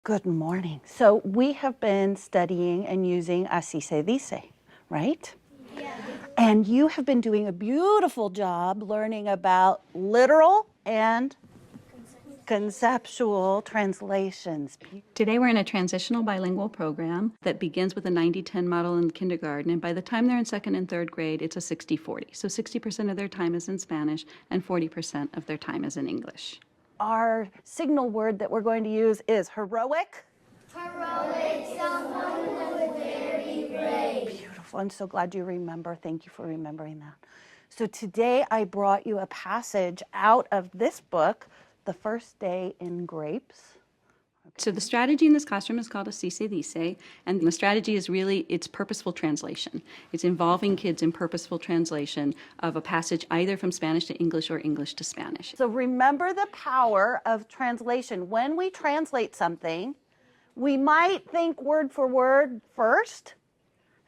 Good morning. So we have been studying and using así se dice, right? Yeah. And you have been doing a beautiful job learning about literal and conceptual translations. Today we're in a transitional bilingual program that begins with a 90-10 model in kindergarten, and by the time they're in second and third grade, it's a 60-40. So 60% of their time is in Spanish and 40% of their time is in English. Our signal word that we're going to use is heroic. Heroic, someone who is very brave. Beautiful. I'm so glad you remember. Thank you for remembering that. So today I brought you a passage out of this book, The First Day in Grapes. So the strategy in this classroom is called así se dice, and the strategy is really, it's purposeful translation. It's involving kids in purposeful translation of a passage either from Spanish to English or English to Spanish. So remember the power of translation. When we translate something, we might think word for word first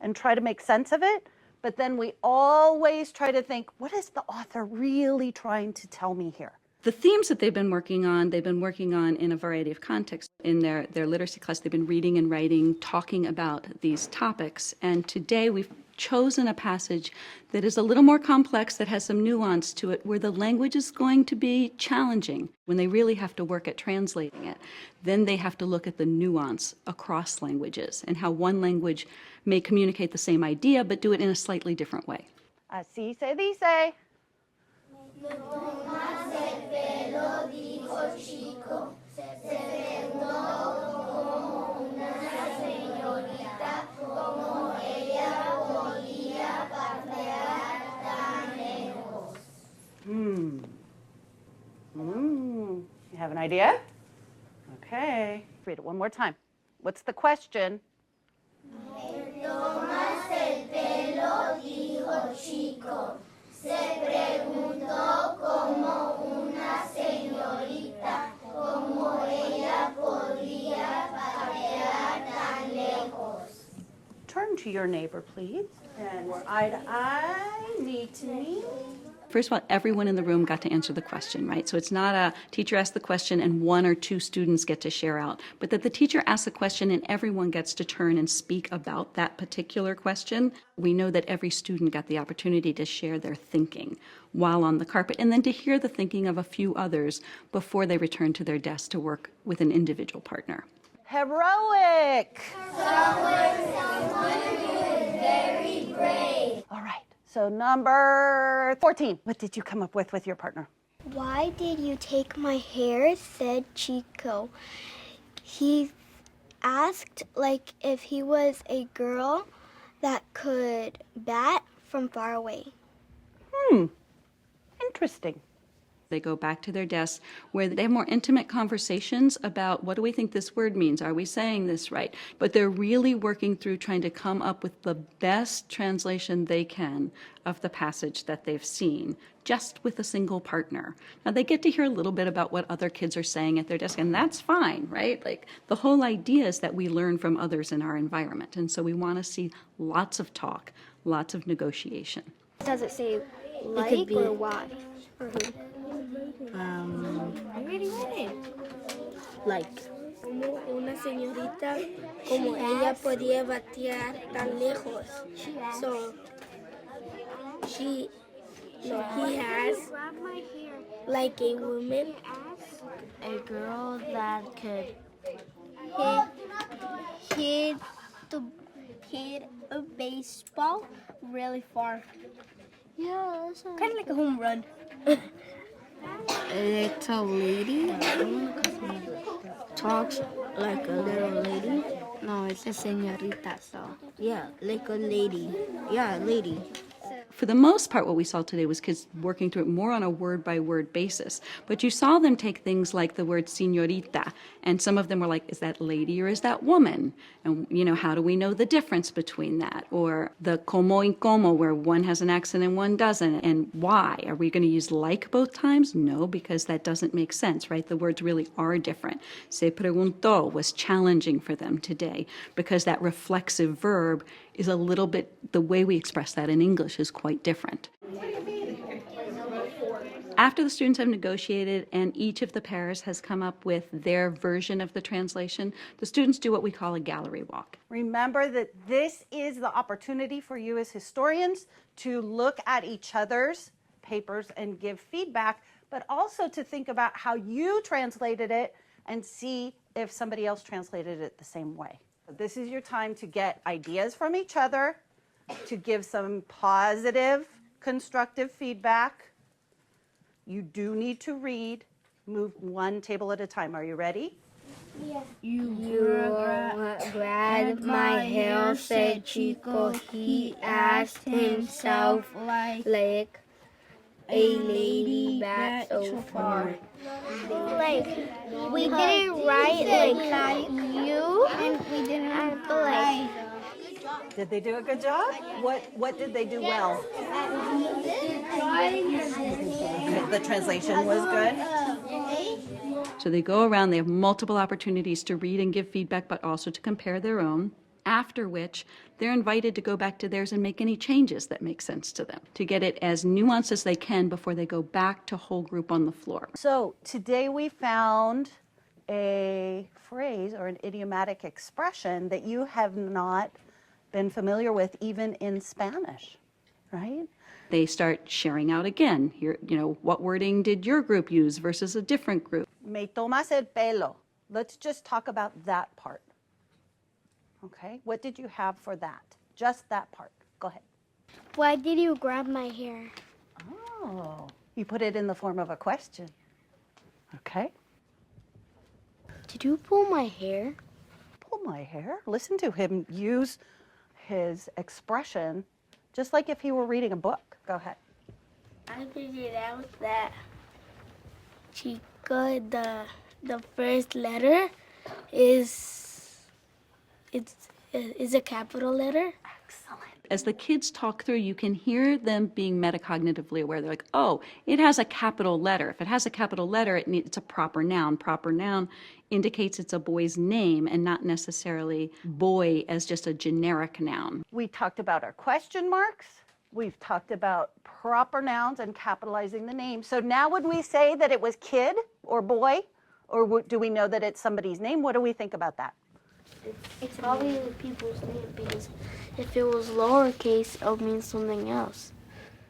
and try to make sense of it, but then we always try to think, what is the author really trying to tell me here? The themes that they've been working on in a variety of contexts. In their literacy class, they've been reading and writing, talking about these topics. And today we've chosen a passage that is a little more complex, that has some nuance to it, where the language is going to be challenging. When they really have to work at translating it, then they have to look at the nuance across languages and how one language may communicate the same idea, but do it in a slightly different way. Así se dice. No tomas el pelo, dijo Chico. Se preguntó como una señorita, como ella podía patear tan lejos. You have an idea? Okay. Read it one more time. What's the question? No tomas el pelo, dijo Chico. Se preguntó como una señorita, como ella podía patear tan lejos. Turn to your neighbor, please. And we're eye to eye, knee to knee. First of all, everyone in the room got to answer the question, right? So it's not a teacher asked the question and one or two students get to share out, but that the teacher asks the question and everyone gets to turn and speak about that particular question. We know that every student got the opportunity to share their thinking while on the carpet and then to hear the thinking of a few others before they return to their desk to work with an individual partner. Heroic. Someone who is very brave. All right. So number 14. What did you come up with your partner? Why did you take my hair? Said Chico. He asked like if he was a girl that could bat from far away. Interesting. They go back to their desks where they have more intimate conversations about what do we think this word means? Are we saying this right? But they're really working through trying to come up with the best translation they can of the passage that they've seen, just with a single partner. Now they get to hear a little bit about what other kids are saying at their desk, and that's fine, right? Like the whole idea is that we learn from others in our environment, and so we want to see lots of talk, lots of negotiation. Does it say like or why? Or who? I already read it. Like. Como una señorita, como ella podía batear tan lejos. So, he has like a woman, a girl that could hit a baseball really far. Yeah, kind of like a home run. A little lady talks like a little lady. No, it's a señorita, so yeah, like a lady. Yeah, lady. For the most part, what we saw today was kids working through it more on a word-by-word basis. But you saw them take things like the word señorita, and some of them were like, is that lady or is that woman? And, you know, how do we know the difference between that? Or the como y como, where one has an accent and one doesn't, and why? Are we going to use like both times? No, because that doesn't make sense, right? The words really are different. Se preguntó was challenging for them today because that reflexive verb is a little bit, the way we express that in English is quite different. after the students have negotiated and each of the pairs has come up with their version of the translation, the students do what we call a gallery walk. Remember that this is the opportunity for you as historians to look at each other's papers and give feedback, but also to think about how you translated it and see if somebody else translated it the same way. This is your time to get ideas from each other, to give some positive, constructive feedback. You do need to read. Move one table at a time. Are you ready? You grabbed my hair, said Chico. He asked himself like a lady back so far. Like, we didn't write like you, and we didn't like. Did they do a good job? What did they do well? The translation was good. So they go around, they have multiple opportunities to read and give feedback, but also to compare their own, after which they're invited to go back to theirs and make any changes that make sense to them, to get it as nuanced as they can before they go back to whole group on the floor. So today we found a phrase or an idiomatic expression that you have not been familiar with even in Spanish, right? They start sharing out again. Here, what wording did your group use versus a different group? Me tomas el pelo. Let's just talk about that part. Okay, what did you have for that? Just that part. Go ahead. Why did you grab my hair? Oh, you put it in the form of a question. Okay. Did you pull my hair? Pull my hair. Listen to him use his expression just like if he were reading a book. Go ahead. I figured out that Chica, the first letter is a capital letter. Excellent. As the kids talk through, you can hear them being metacognitively aware. They're like, oh, it has a capital letter. If it has a capital letter, it's a proper noun. Proper noun indicates it's a boy's name and not necessarily boy as just a generic noun. We talked about our question marks. We've talked about proper nouns and capitalizing the name. So now would we say that it was kid or boy? Or do we know that it's somebody's name? What do we think about that? It's probably the people's name, because if it was lowercase, it would mean something else.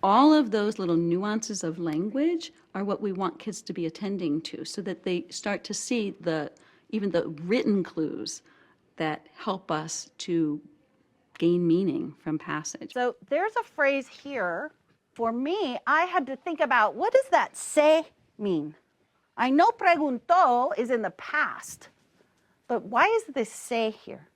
All of those little nuances of language are what we want kids to be attending to, so that they start to see even the written clues that help us to gain meaning from passage. So there's a phrase here. For me, I had to think about, what does that se mean? I know preguntó is in the past, but why is this se here?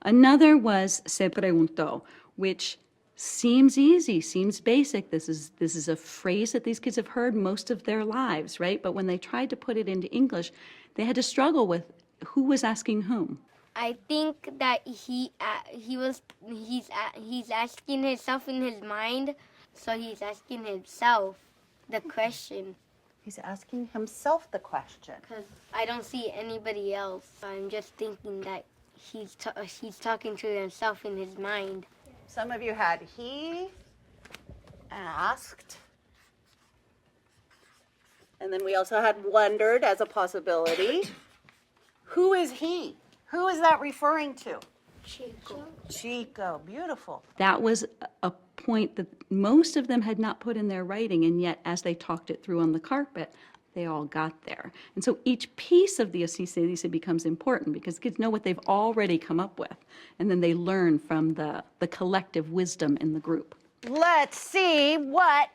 Another was se preguntó, which seems easy, seems basic. This is a phrase that these kids have heard most of their lives, right? But when they tried to put it into English, they had to struggle with who was asking whom. I think that he's asking himself in his mind, so he's asking himself the question. He's asking himself the question. Because I don't see anybody else. I'm just thinking that he's talking to himself in his mind. Some of you had he asked. And then we also had wondered as a possibility. Who is he? Who is that referring to? Chico. Chico. Beautiful. That was a point that most of them had not put in their writing, and yet as they talked it through on the carpet, they all got there. And so each piece of the Así se dice becomes important because kids know what they've already come up with, and then they learn from the collective wisdom in the group. Let's see what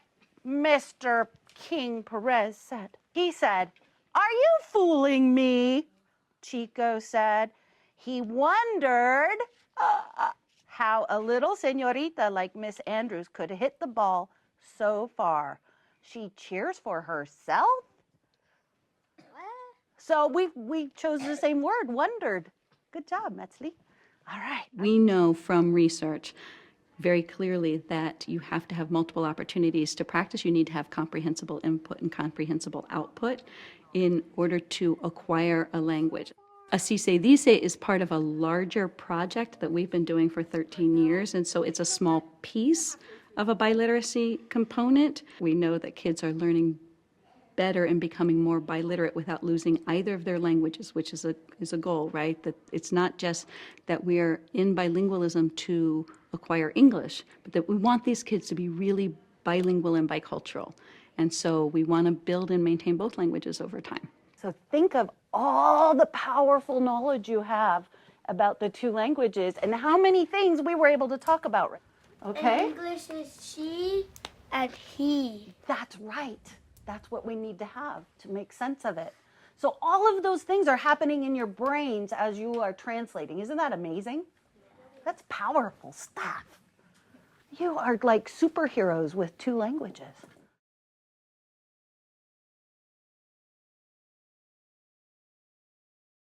Mr. King Perez said. He said, "Are you fooling me?" Chico said. He wondered how a little señorita like Miss Andrews could hit the ball so far. She cheers for herself? So we chose the same word, wondered. Good job, Metzli. All right. We know from research very clearly that you have to have multiple opportunities to practice. You need to have comprehensible input and comprehensible output in order to acquire a language. Así se dice is part of a larger project that we've been doing for 13 years, and so it's a small piece of a biliteracy component. We know that kids are learning better and becoming more biliterate without losing either of their languages, which is a goal, right? That it's not just that we are in bilingualism to acquire English, but that we want these kids to be really bilingual and bicultural. And so we want to build and maintain both languages over time. So think of all the powerful knowledge you have about the two languages and how many things we were able to talk about. Okay? English is she and he. That's right. That's what we need to have to make sense of it. So all of those things are happening in your brains as you are translating. Isn't that amazing? That's powerful stuff. You are like superheroes with two languages.